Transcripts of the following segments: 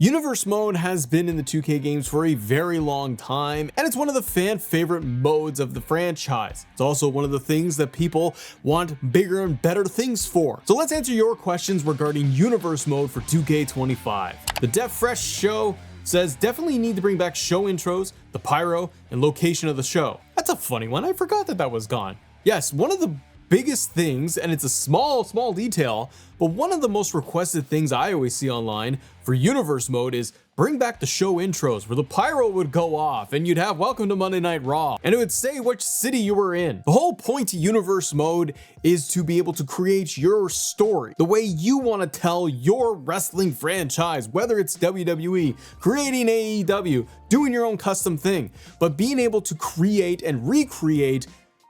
Universe mode has been in the 2K games for a very long time, and it's one of the fan favorite modes of the franchise. It's also one of the things that people want bigger and better things for. So let's answer your questions regarding Universe mode for 2K25. The Def Fresh Show says definitely need to bring back show intros, the pyro, and location of the show. That's a funny one. I forgot that was gone. Yes, one of the biggest things, and it's a small detail, but one of the most requested things I always see online for Universe mode is bring back the show intros where the pyro would go off and you'd have Welcome to Monday Night Raw and it would say which city you were in. The whole point to Universe mode is to be able to create your story the way you want to tell your wrestling franchise, whether it's WWE, creating AEW, doing your own custom thing, but being able to create and recreate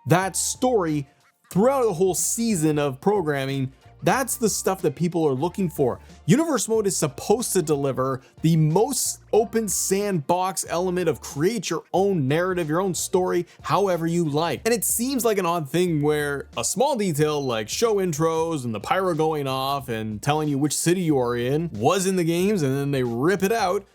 that story throughout the whole season of programming. That's the stuff that people are looking for. Universe mode is supposed to deliver the most open sandbox element of create your own narrative, your own story, however you like. And it seems like an odd thing where a small detail like show intros and the pyro going off and telling you which city you are in was in the games, and then they rip it out,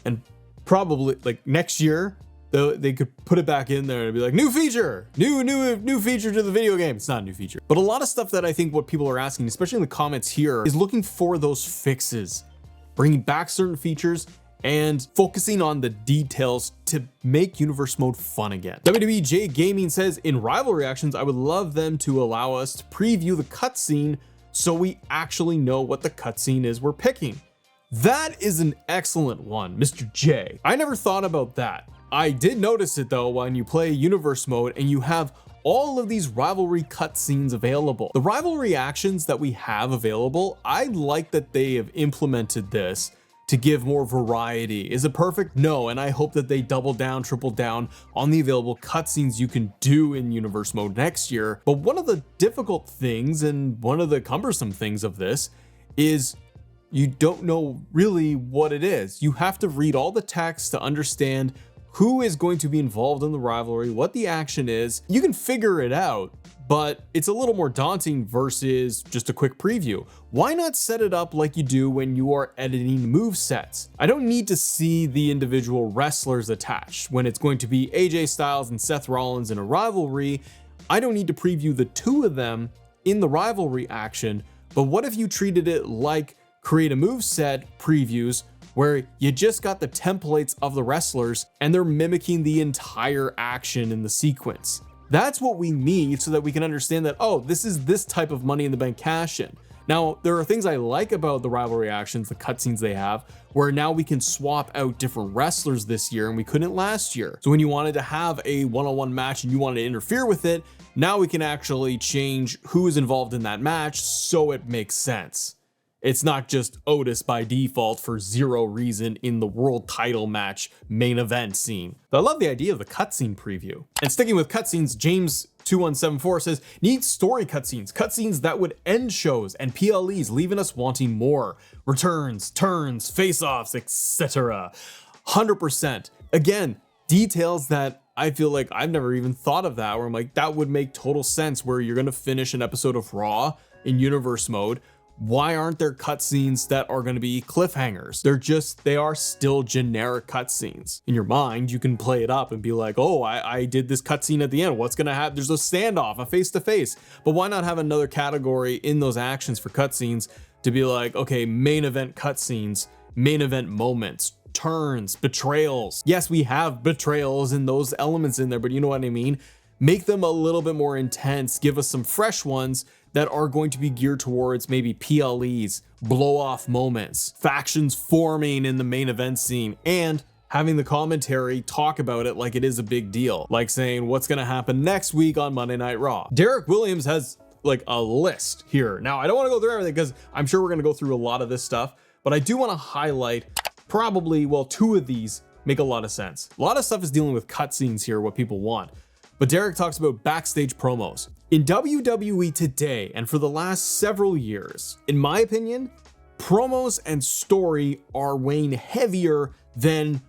and probably like next year they could put it back in there and be like, new feature, new feature to the video game. It's not a new feature. But a lot of stuff that I think what people are asking, especially in the comments here, is looking for those fixes, bringing back certain features and focusing on the details to make Universe mode fun again. WWJ Gaming says, in Rivalry actions, I would love them to allow us to preview the cutscene so we actually know what the cutscene is we're picking. That is an excellent one, Mr. J. I never thought about that. I did notice it though when you play Universe mode and you have all of these Rivalry cutscenes available. The Rivalry actions that we have available, I like that they have implemented this to give more variety. Is it perfect? No, and I hope that they double down, triple down on the available cutscenes you can do in Universe mode next year. But one of the difficult things and one of the cumbersome things of this is you don't know really what it is. You have to read all the text to understand who is going to be involved in the rivalry, what the action is. You can figure it out, but it's a little more daunting versus just a quick preview. Why not set it up like you do when you are editing move sets? I don't need to see the individual wrestlers attached. When it's going to be AJ Styles and Seth Rollins in a rivalry, I don't need to preview the two of them in the rivalry action. But what if you treated it like create a move set previews where you just got the templates of the wrestlers and they're mimicking the entire action in the sequence? That's what we need so that we can understand that, oh, this is this type of Money in the Bank cash in. Now, there are things I like about the rivalry actions, the cutscenes they have, where now we can swap out different wrestlers this year and we couldn't last year. So when you wanted to have a one-on-one match and you wanted to interfere with it, now we can actually change who is involved in that match so it makes sense. It's not just Otis by default for zero reason in the world title match main event scene. But I love the idea of the cutscene preview. And sticking with cutscenes, James2174 says, need story cutscenes that would end shows and PLEs, leaving us wanting more. Returns, turns, face-offs, etc. 100%. Again, details that I feel like I've never even thought of that, where I'm like, that would make total sense, where you're gonna finish an episode of Raw in Universe mode. Why aren't there cutscenes that are going to be cliffhangers? They are still generic cutscenes. In your mind, you can play it up and be like, oh, I did this cutscene at the end. What's going to happen? There's a standoff, a face-to-face. But why not have another category in those actions for cutscenes to be like, okay, main event cutscenes, main event moments, turns, betrayals. Yes, we have betrayals and those elements in there, but you know what I mean? Make them a little bit more intense. Give us some fresh ones that are going to be geared towards maybe PLEs, blow-off moments, factions forming in the main event scene, and having the commentary talk about it like it is a big deal, like saying what's going to happen next week on Monday Night Raw. Derek Williams has like a list here. Now, I don't want to go through everything because I'm sure we're going to go through a lot of this stuff, but I do want to highlight probably, well, two of these make a lot of sense. A lot of stuff is dealing with cutscenes here, what people want. But Derek talks about backstage promos. In WWE today, and for the last several years, in my opinion, promos and story are weighing heavier than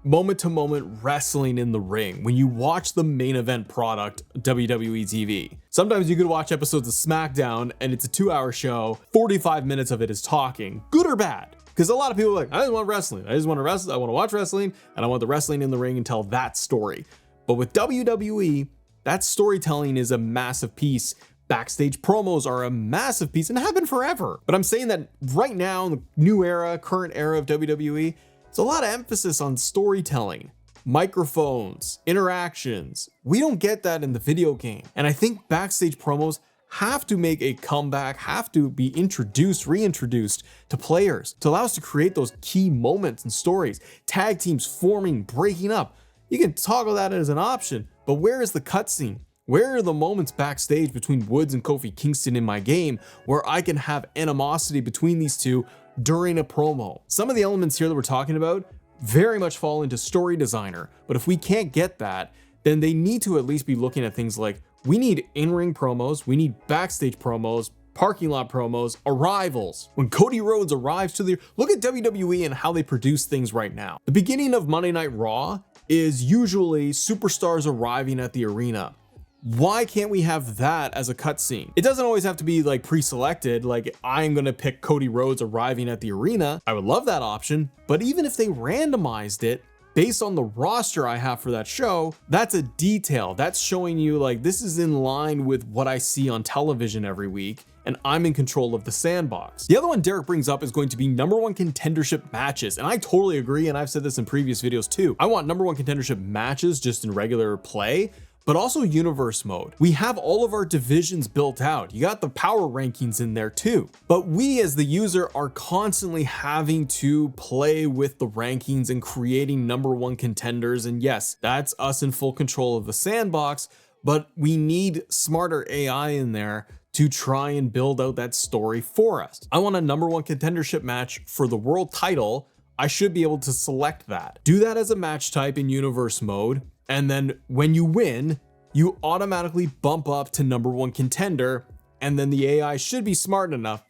moment-to-moment wrestling in the ring when you watch the main event product, WWE TV. Sometimes you could watch episodes of SmackDown and it's a 2-hour show, 45 minutes of it is talking, good or bad. Because a lot of people are like, I just want wrestling. I just want to wrestle. I want to watch wrestling, and I want the wrestling in the ring and tell that story. But with WWE, that storytelling is a massive piece. Backstage promos are a massive piece and have been forever. But I'm saying that right now in the new era, current era of WWE, it's a lot of emphasis on storytelling, microphones, interactions. We don't get that in the video game. And I think backstage promos have to make a comeback, have to be reintroduced to players to allow us to create those key moments and stories. Tag teams forming, breaking up. You can toggle that as an option, but where is the cutscene? Where are the moments backstage between Woods and Kofi Kingston in my game where I can have animosity between these two during a promo? Some of the elements here that we're talking about very much fall into story designer, but if we can't get that, then they need to at least be looking at things like, we need in-ring promos, we need backstage promos, parking lot promos, arrivals. When Cody Rhodes arrives to look at WWE and how they produce things right now. The beginning of Monday Night Raw is usually superstars arriving at the arena. Why can't we have that as a cutscene? It doesn't always have to be like pre-selected, like I'm gonna pick Cody Rhodes arriving at the arena. I would love that option, but even if they randomized it based on the roster I have for that show, that's a detail. That's showing you like this is in line with what I see on television every week, and I'm in control of the sandbox. The other one Derek brings up is going to be #1 contendership matches, and I totally agree, and I've said this in previous videos too. I want #1 contendership matches just in regular play, but also universe mode. We have all of our divisions built out. You got the power rankings in there too. But we as the user are constantly having to play with the rankings and creating #1 contenders. And yes, that's us in full control of the sandbox, but we need smarter AI in there to try and build out that story for us. I want a #1 contendership match for the world title. I should be able to select that. Do that as a match type in universe mode. And then when you win, you automatically bump up to #1 contender. And then the AI should be smart enough,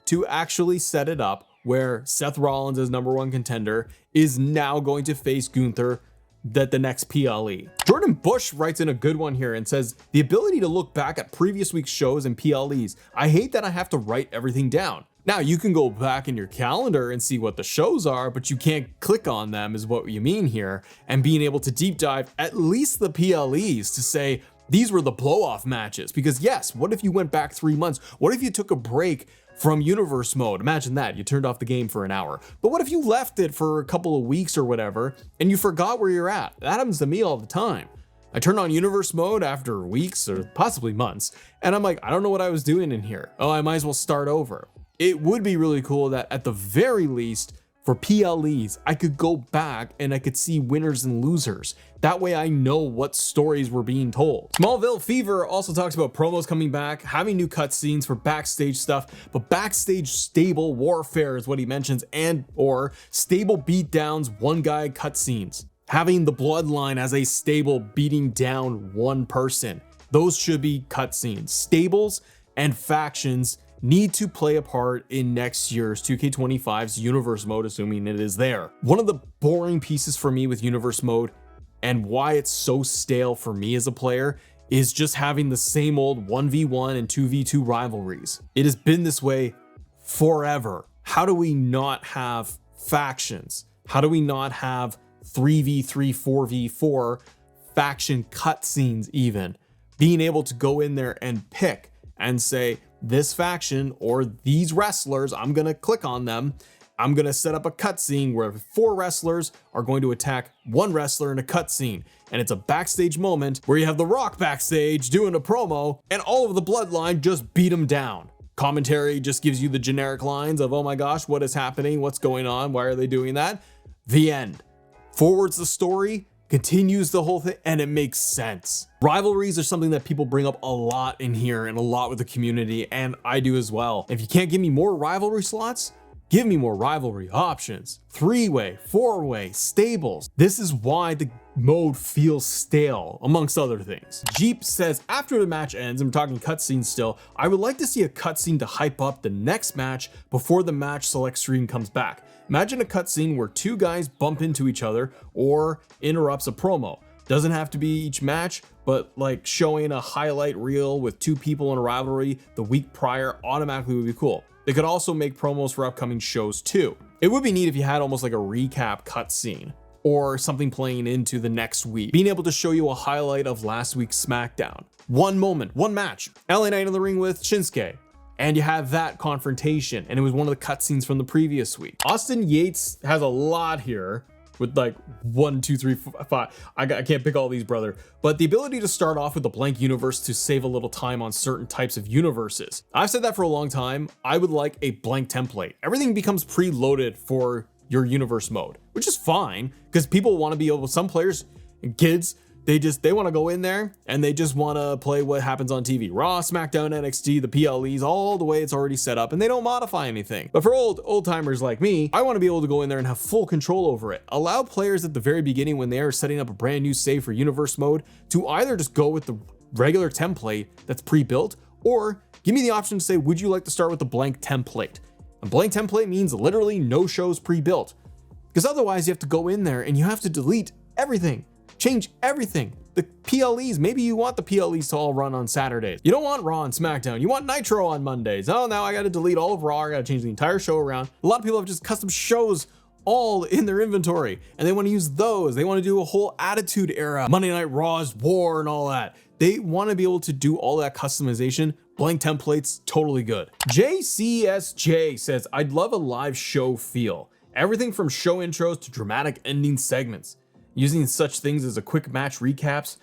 to actually set it up where Seth Rollins as #1 contender is now going to face Gunther at the next PLE. Jordan Bush writes in a good one here and says, the ability to look back at previous week's shows and PLEs. I hate that I have to write everything down. Now you can go back in your calendar and see what the shows are, but you can't click on them is what you mean here. And being able to deep dive at least the PLEs to say, these were the blow off matches. Because yes, what if you went back 3 months? What if you took a break from universe mode? Imagine that, you turned off the game for an hour. But what if you left it for a couple of weeks or whatever, and you forgot where you're at? That happens to me all the time. I turn on universe mode after weeks or possibly months, and I'm like, I don't know what I was doing in here. Oh, I might as well start over. It would be really cool that at the very least for PLEs, I could go back and I could see winners and losers. That way I know what stories were being told. Smallville Fever also talks about promos coming back, having new cutscenes for backstage stuff, but backstage stable warfare is what he mentions, and or stable beatdowns, one guy cutscenes. Having the bloodline as a stable beating down one person. Those should be cutscenes. Stables and factions need to play a part in next year's 2K25's universe mode, assuming it is there. One of the boring pieces for me with universe mode and why it's so stale for me as a player is just having the same old 1v1 and 2v2 rivalries. It has been this way forever. How do we not have factions? How do we not have 3v3, 4v4 faction cutscenes even? Being able to go in there and pick and say, this faction or these wrestlers, I'm gonna click on them. I'm gonna set up a cutscene where 4 wrestlers are going to attack 1 wrestler in a cutscene. And it's a backstage moment where you have The Rock backstage doing a promo and all of the bloodline just beat him down. Commentary just gives you the generic lines of, oh my gosh, what is happening? What's going on? Why are they doing that? The end. Forwards the story, continues the whole thing, and it makes sense. Rivalries are something that people bring up a lot in here and a lot with the community, and I do as well. If you can't give me more rivalry slots, give me more rivalry options. 3-way, 4-way, stables. This is why the mode feels stale, amongst other things. Jeep says, after the match ends, I'm talking cutscenes still, I would like to see a cutscene to hype up the next match before the match select screen comes back. Imagine a cutscene where 2 guys bump into each other or interrupts a promo. Doesn't have to be each match, but like showing a highlight reel with 2 people in a rivalry the week prior automatically would be cool. They could also make promos for upcoming shows too. It would be neat if you had almost like a recap cutscene or something playing into the next week, being able to show you a highlight of last week's SmackDown. One moment, one match, LA Knight in the ring with Shinsuke, and you have that confrontation, and it was one of the cutscenes from the previous week. Austin Yates has a lot here with like 1, 2, 3, 4, 5. I can't pick all these, brother. But the ability to start off with a blank universe to save a little time on certain types of universes. I've said that for a long time. I would like a blank template. Everything becomes preloaded for your universe mode, which is fine because people want to be able, some players and kids, they want to go in there and they just want to play what happens on TV. Raw, SmackDown, NXT, the PLEs, all the way it's already set up, and they don't modify anything. But for old timers like me, I want to be able to go in there and have full control over it. Allow players at the very beginning when they are setting up a brand new save for universe mode to either just go with the regular template that's pre-built, or give me the option to say, would you like to start with the blank template? A blank template means literally no shows pre-built, because otherwise you have to go in there and you have to delete everything. Change everything. The PLEs, maybe you want the PLEs to all run on Saturdays. You don't want Raw and SmackDown. You want Nitro on Mondays. Oh, now I got to delete all of Raw. I got to change the entire show around. A lot of people have just custom shows all in their inventory, and they want to use those. They want to do a whole Attitude Era, Monday Night Raw's War and all that. They want to be able to do all that customization. Blank templates, totally good. JCSJ says, I'd love a live show feel. Everything from show intros to dramatic ending segments. Using such things as a quick match recaps,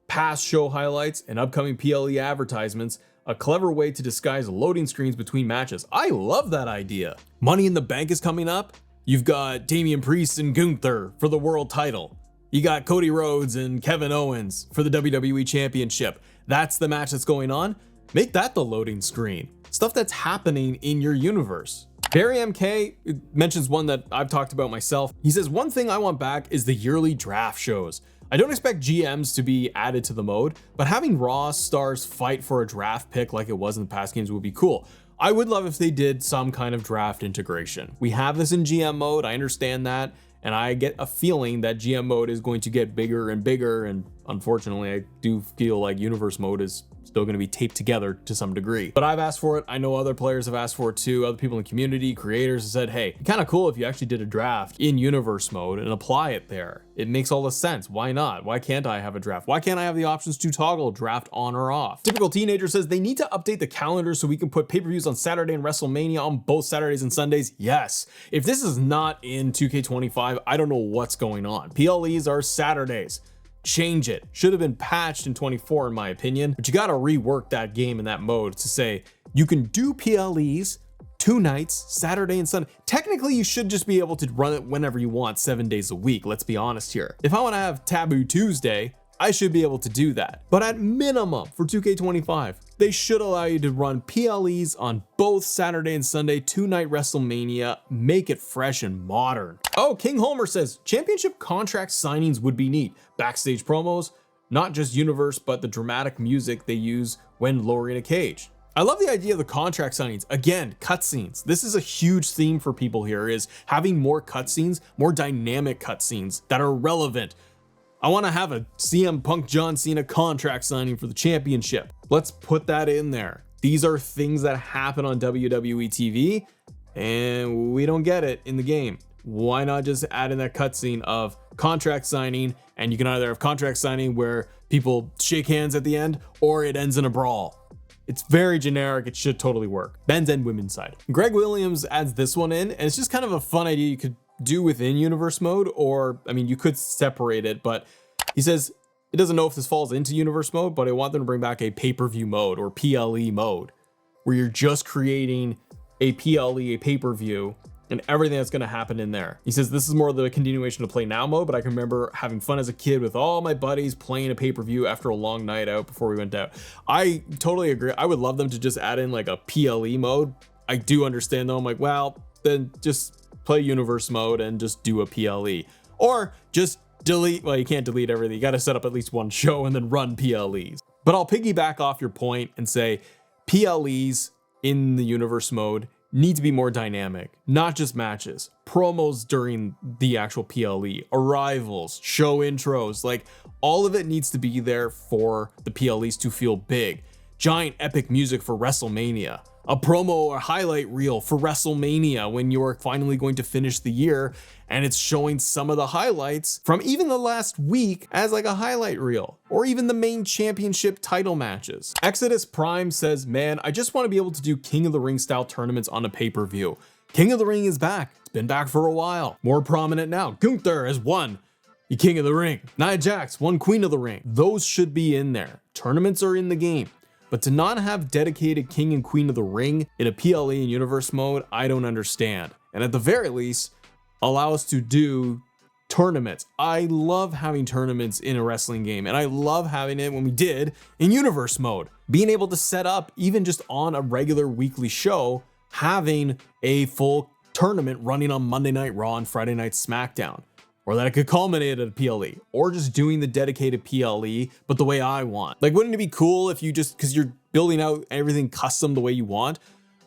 past show highlights, and upcoming PLE advertisements, a clever way to disguise loading screens between matches. I love that idea. Money in the Bank is coming up. You've got Damian Priest and Gunther for the world title. You got Cody Rhodes and Kevin Owens for the WWE Championship. That's the match that's going on. Make that the loading screen. Stuff that's happening in your universe. Barry MK mentions one that I've talked about myself. He says, one thing I want back is the yearly draft shows. I don't expect GMs to be added to the mode, but having Raw stars fight for a draft pick like it was in the past games would be cool. I would love if they did some kind of draft integration. We have this in GM mode, I understand that, and I get a feeling that GM mode is going to get bigger and bigger, and unfortunately I do feel like universe mode is still going to be taped together to some degree. But I've asked for it. I know other players have asked for it too. Other people in the community, creators have said, hey, it'd be kind of cool if you actually did a draft in universe mode and apply it there. It makes all the sense. Why not? Why can't I have a draft? Why can't I have the options to toggle draft on or off? Typical Teenager says they need to update the calendar so we can put pay-per-views on Saturday and WrestleMania on both Saturdays and Sundays. Yes. If this is not in 2K25, I don't know what's going on. PLEs are Saturdays. Change it. Should have been patched in 24 in my opinion, but you got to rework that game in that mode to say you can do PLEs 2 nights, Saturday and Sunday. Technically you should just be able to run it whenever you want, 7 days a week. Let's be honest here. If I want to have Taboo Tuesday, I should be able to do that. But at minimum for 2K25, they should allow you to run PLEs on both Saturday and Sunday, 2-night WrestleMania, make it fresh and modern. Oh, King Homer says, championship contract signings would be neat. Backstage promos, not just universe, but the dramatic music they use when lowering a cage. I love the idea of the contract signings. Again, cutscenes. This is a huge theme for people here, is having more cutscenes, more dynamic cutscenes that are relevant. I want to have a CM Punk John Cena contract signing for the championship. Let's put that in there. These are things that happen on WWE TV and we don't get it in the game. Why not just add in that cutscene of contract signing, and you can either have contract signing where people shake hands at the end or it ends in a brawl. It's very generic. It should totally work. Men's and women's side. Greg Williams adds this one in, and it's just kind of a fun idea you could do within universe mode, or I mean you could separate it, but he says it doesn't know if this falls into universe mode, but I want them to bring back a pay-per-view mode or PLE mode where you're just creating a PLE, a pay-per-view, and everything that's going to happen in there. He says this is more of the continuation of Play Now mode, but I can remember having fun as a kid with all my buddies playing a pay-per-view after a long night out before we went out. I totally agree. I would love them to just add in like a PLE mode. I do understand though. I'm like, well, then just play universe mode and just do a PLE, or just delete. Well, you can't delete everything. You got to set up at least one show and then run PLEs. But I'll piggyback off your point and say PLEs in the universe mode need to be more dynamic, not just matches, promos during the actual PLE, arrivals, show intros, like all of it needs to be there for the PLEs to feel big. giant epic music for WrestleMania, a promo or highlight reel for WrestleMania when you're finally going to finish the year and it's showing some of the highlights from even the last week as like a highlight reel, or even the main championship title matches. Exodus Prime says, man, I just want to be able to do King of the Ring style tournaments on a pay-per-view. King of the Ring is back. It's been back for a while. More prominent now. Gunther has won the King of the Ring. Nia Jax won Queen of the Ring. Those should be in there. Tournaments are in the game. But to not have dedicated King and Queen of the Ring in a PLE and Universe mode, I don't understand. And at the very least, allow us to do tournaments. I love having tournaments in a wrestling game, and I love having it when we did in Universe mode. Being able to set up, even just on a regular weekly show, having a full tournament running on Monday Night Raw and Friday Night SmackDown. Or that it could culminate at a PLE, or just doing the dedicated PLE, but the way I want. Like, wouldn't it be cool if you just, because you're building out everything custom the way you want?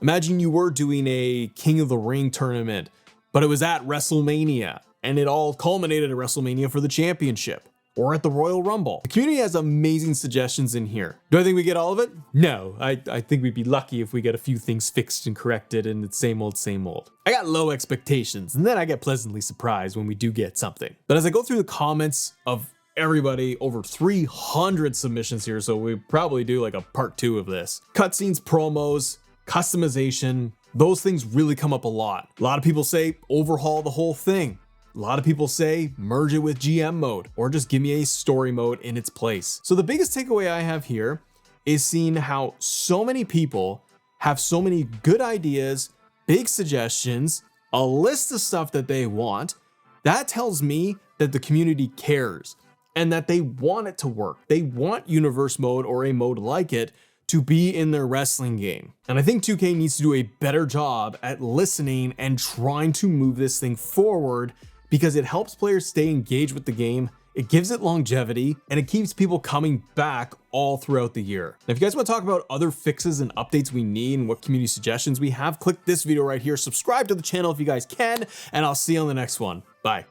Imagine you were doing a King of the Ring tournament, but it was at WrestleMania, and it all culminated at WrestleMania for the championship, or at the Royal Rumble. The community has amazing suggestions in here. Do I think we get all of it? No, I think we'd be lucky if we get a few things fixed and corrected, and it's same old, same old. I got low expectations, and then I get pleasantly surprised when we do get something. But as I go through the comments of everybody, over 300 submissions here, so we probably do like a part 2 of this. Cutscenes, promos, customization, those things really come up a lot. A lot of people say overhaul the whole thing. A lot of people say merge it with GM mode, or just give me a story mode in its place. So the biggest takeaway I have here is seeing how so many people have so many good ideas, big suggestions, a list of stuff that they want. That tells me that the community cares and that they want it to work. They want Universe mode or a mode like it to be in their wrestling game. And I think 2K needs to do a better job at listening and trying to move this thing forward, because it helps players stay engaged with the game, it gives it longevity, and it keeps people coming back all throughout the year. Now, if you guys want to talk about other fixes and updates we need and what community suggestions we have, click this video right here, subscribe to the channel if you guys can, and I'll see you on the next one. Bye.